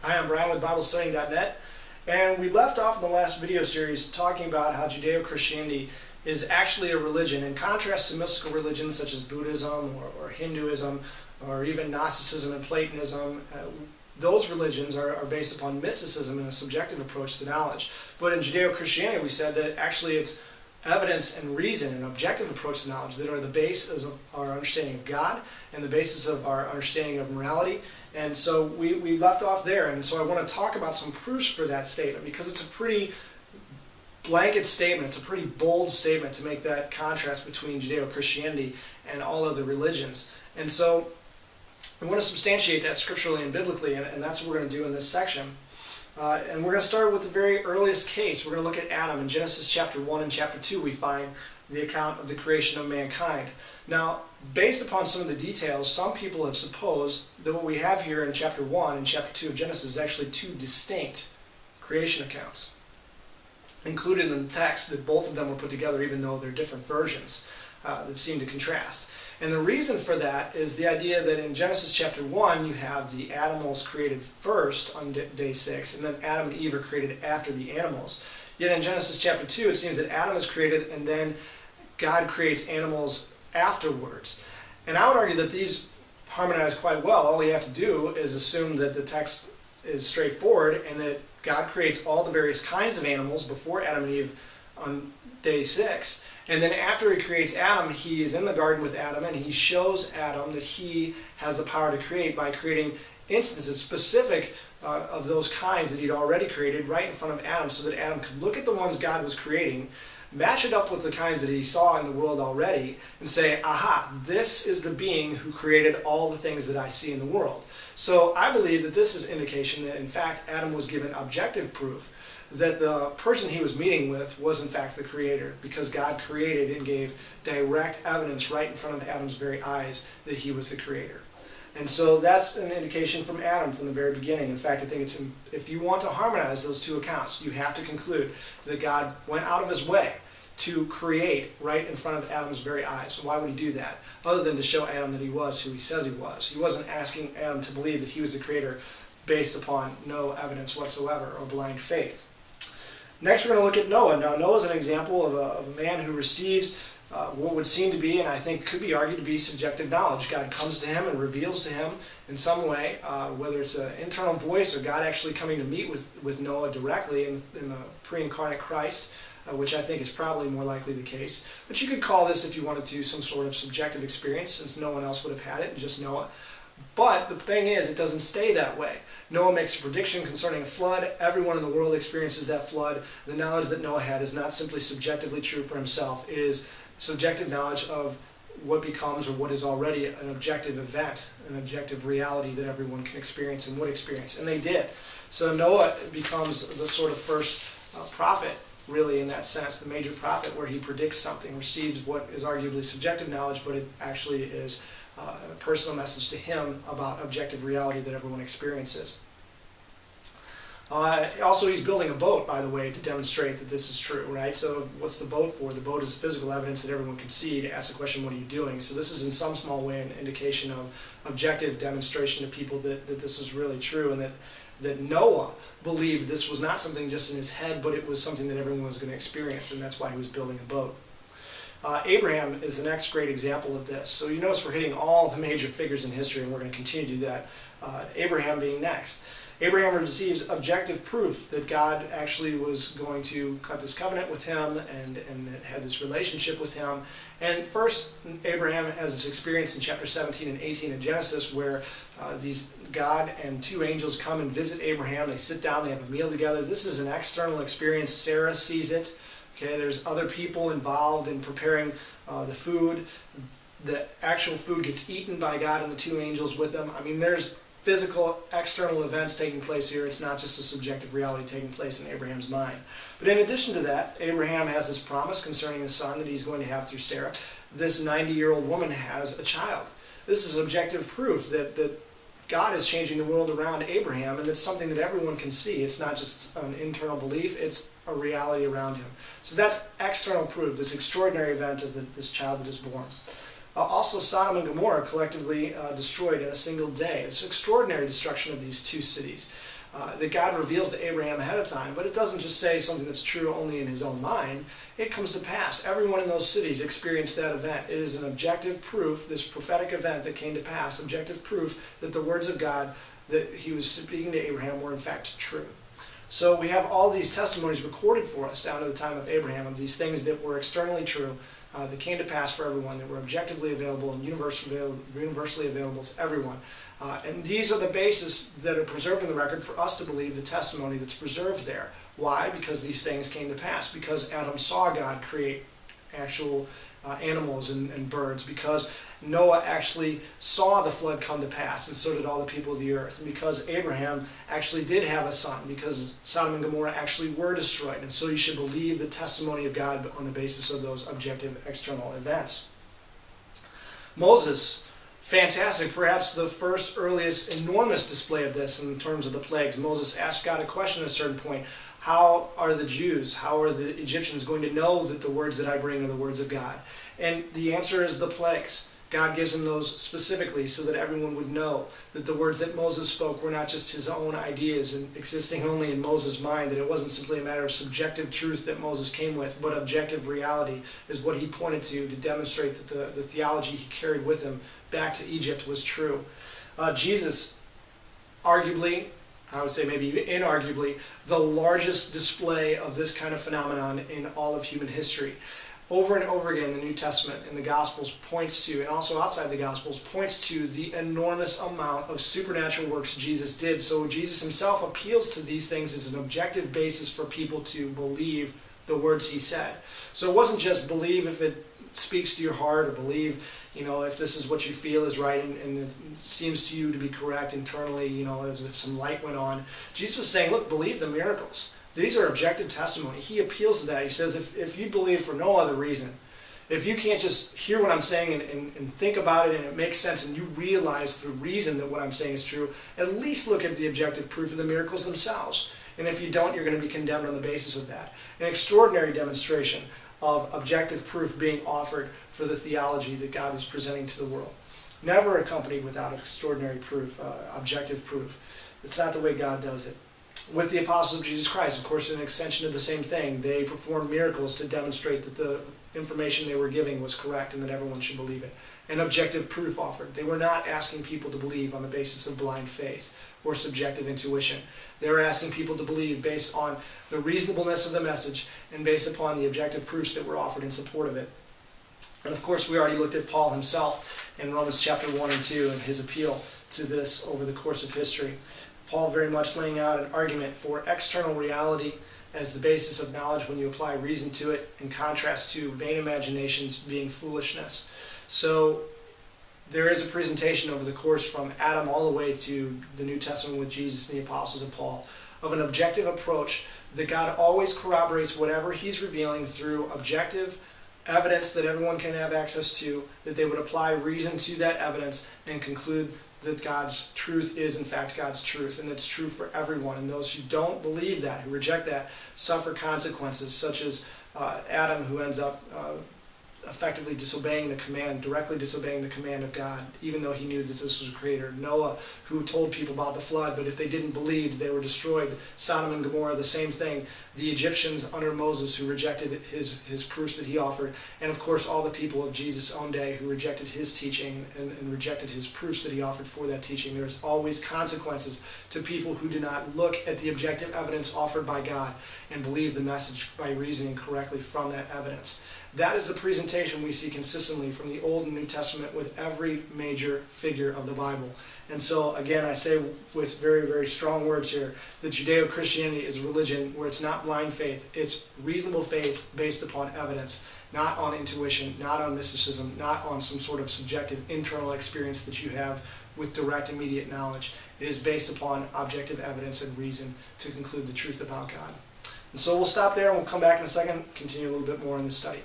Hi, I'm Brian with BibleStudying.net, and we left off in the last video series talking about how Judeo-Christianity is actually a religion, in contrast to mystical religions such as Buddhism or Hinduism or even Gnosticism and Platonism. Those religions are based upon mysticism and a subjective approach to knowledge. But in Judeo-Christianity, we said that actually it's evidence and reason, an objective approach to knowledge, that are the basis of our understanding of God and the basis of our understanding of morality. And so we left off there, and so I want to talk about some proofs for that statement, because it's a pretty blanket statement, it's a pretty bold statement to make that contrast between Judeo-Christianity and all other religions. And so we want to substantiate that scripturally and biblically, and that's what we're going to do in this section. And we're going to start with the very earliest case. We're going to look at Adam. In Genesis chapter 1 and chapter 2, we find the account of the creation of mankind. Now, based upon some of the details, some people have supposed that what we have here in chapter 1 and chapter 2 of Genesis is actually two distinct creation accounts included in the text, that both of them were put together even though they're different versions that seem to contrast. And the reason for that is the idea that in Genesis chapter 1 you have the animals created first on day 6, and then Adam and Eve are created after the animals. Yet in Genesis chapter 2 it seems that Adam is created and then God creates animals afterwards. And I would argue that these harmonize quite well. All you have to do is assume that the text is straightforward and that God creates all the various kinds of animals before Adam and Eve on day 6. And then after he creates Adam, he is in the garden with Adam, and he shows Adam that he has the power to create by creating instances specific of those kinds that he'd already created right in front of Adam, so that Adam could look at the ones God was creating, match it up with the kinds that he saw in the world already, and say, aha, this is the being who created all the things that I see in the world. So I believe that this is indication that, in fact, Adam was given objective proof that the person he was meeting with was in fact the creator, because God created and gave direct evidence right in front of Adam's very eyes that he was the creator. And so that's an indication from Adam from the very beginning. In fact, I think it's if you want to harmonize those two accounts, you have to conclude that God went out of his way to create right in front of Adam's very eyes. So why would he do that? Other than to show Adam that he was who he says he was. He wasn't asking Adam to believe that he was the creator based upon no evidence whatsoever or blind faith. Next, we're going to look at Noah. Now, Noah is an example of a man who receives what would seem to be, and I think could be argued to be, subjective knowledge. God comes to him and reveals to him in some way, whether it's an internal voice or God actually coming to meet with Noah directly in the pre-incarnate Christ, which I think is probably more likely the case. But you could call this, if you wanted to, some sort of subjective experience, since no one else would have had it, just Noah. But the thing is, it doesn't stay that way. Noah makes a prediction concerning a flood. Everyone in the world experiences that flood. The knowledge that Noah had is not simply subjectively true for himself. It is subjective knowledge of what becomes, or what is already, an objective event, an objective reality that everyone can experience and would experience. And they did. So Noah becomes the sort of first prophet, really, in that sense, the major prophet, where he predicts something, receives what is arguably subjective knowledge, but it actually is a personal message to him about objective reality that everyone experiences. Also, he's building a boat, by the way, to demonstrate that this is true, right? So what's the boat for? The boat is physical evidence that everyone can see to ask the question, what are you doing? So this is in some small way an indication of objective demonstration to people that this is really true, and that Noah believed this was not something just in his head, but it was something that everyone was going to experience, and that's why he was building a boat. Abraham is the next great example of this. So you notice we're hitting all the major figures in history, and we're going to continue to do that. Abraham being next. Abraham receives objective proof that God actually was going to cut this covenant with him and had this relationship with him. And first, Abraham has this experience in chapter 17 and 18 of Genesis where God and two angels come and visit Abraham. They sit down, they have a meal together. This is an external experience. Sarah sees it. Okay, there's other people involved in preparing the food. The actual food gets eaten by God and the two angels with them. I mean, there's physical, external events taking place here. It's not just a subjective reality taking place in Abraham's mind. But in addition to that, Abraham has this promise concerning the son that he's going to have through Sarah. This 90-year-old woman has a child. This is objective proof that God is changing the world around Abraham, and it's something that everyone can see. It's not just an internal belief, it's a reality around him. So that's external proof, this extraordinary event of this child that is born. Also, Sodom and Gomorrah collectively destroyed in a single day. It's extraordinary destruction of these two cities. that God reveals to Abraham ahead of time, but it doesn't just say something that's true only in his own mind. It comes to pass. Everyone in those cities experienced that event. It is an objective proof, this prophetic event that came to pass, objective proof that the words of God that he was speaking to Abraham were in fact true. So we have all these testimonies recorded for us down to the time of Abraham of these things that were externally true, that came to pass for everyone, that were objectively available and universally available to everyone. And these are the bases that are preserved in the record for us to believe the testimony that's preserved there. Why? Because these things came to pass. Because Adam saw God create actual animals and birds. Because Noah actually saw the flood come to pass, and so did all the people of the earth. And because Abraham actually did have a son, because Sodom and Gomorrah actually were destroyed. And so you should believe the testimony of God on the basis of those objective external events. Moses, fantastic, perhaps the first earliest enormous display of this in terms of the plagues. Moses asked God a question at a certain point. How are the Jews, how are the Egyptians going to know that the words that I bring are the words of God? And the answer is the plagues. God gives him those specifically so that everyone would know that the words that Moses spoke were not just his own ideas and existing only in Moses' mind, that it wasn't simply a matter of subjective truth that Moses came with, but objective reality is what he pointed to demonstrate that the theology he carried with him back to Egypt was true. Jesus, arguably, I would say maybe even inarguably, the largest display of this kind of phenomenon in all of human history. Over and over again, the New Testament and the Gospels points to, and also outside the Gospels, points to the enormous amount of supernatural works Jesus did. So Jesus himself appeals to these things as an objective basis for people to believe the words he said. So it wasn't just believe if it speaks to your heart, or believe, if this is what you feel is right and it seems to you to be correct internally, as if some light went on. Jesus was saying, look, believe the miracles. These are objective testimony. He appeals to that. He says, if you believe for no other reason, if you can't just hear what I'm saying and think about it and it makes sense and you realize through reason that what I'm saying is true, at least look at the objective proof of the miracles themselves. And if you don't, you're going to be condemned on the basis of that. An extraordinary demonstration of objective proof being offered for the theology that God was presenting to the world. Never accompanied without extraordinary proof, objective proof. It's not the way God does it. With the apostles of Jesus Christ, of course, an extension of the same thing. They performed miracles to demonstrate that the information they were giving was correct and that everyone should believe it. And objective proof offered. They were not asking people to believe on the basis of blind faith or subjective intuition. They were asking people to believe based on the reasonableness of the message and based upon the objective proofs that were offered in support of it. And of course, we already looked at Paul himself in Romans chapter 1 and 2 and his appeal to this over the course of history. Paul very much laying out an argument for external reality as the basis of knowledge when you apply reason to it, in contrast to vain imaginations being foolishness. So there is a presentation over the course from Adam all the way to the New Testament with Jesus and the apostles of Paul of an objective approach that God always corroborates whatever he's revealing through objective evidence that everyone can have access to, that they would apply reason to that evidence and conclude that God's truth is in fact God's truth, and it's true for everyone. And those who don't believe that, who reject that, suffer consequences, such as Adam, who ends up effectively disobeying the command, directly disobeying the command of God, even though he knew that this was a creator. Noah, who told people about the flood, but if they didn't believe, they were destroyed. Sodom and Gomorrah, the same thing. The Egyptians under Moses, who rejected his proofs that he offered. And of course, all the people of Jesus' own day who rejected his teaching and rejected his proofs that he offered for that teaching. There's always consequences to people who do not look at the objective evidence offered by God and believe the message by reasoning correctly from that evidence. That is the presentation we see consistently from the Old and New Testament with every major figure of the Bible. And so, again, I say with very, very strong words here, that Judeo-Christianity is a religion where it's not blind faith. It's reasonable faith based upon evidence, not on intuition, not on mysticism, not on some sort of subjective internal experience that you have with direct, immediate knowledge. It is based upon objective evidence and reason to conclude the truth about God. And so we'll stop there and we'll come back in a second, continue a little bit more in the study.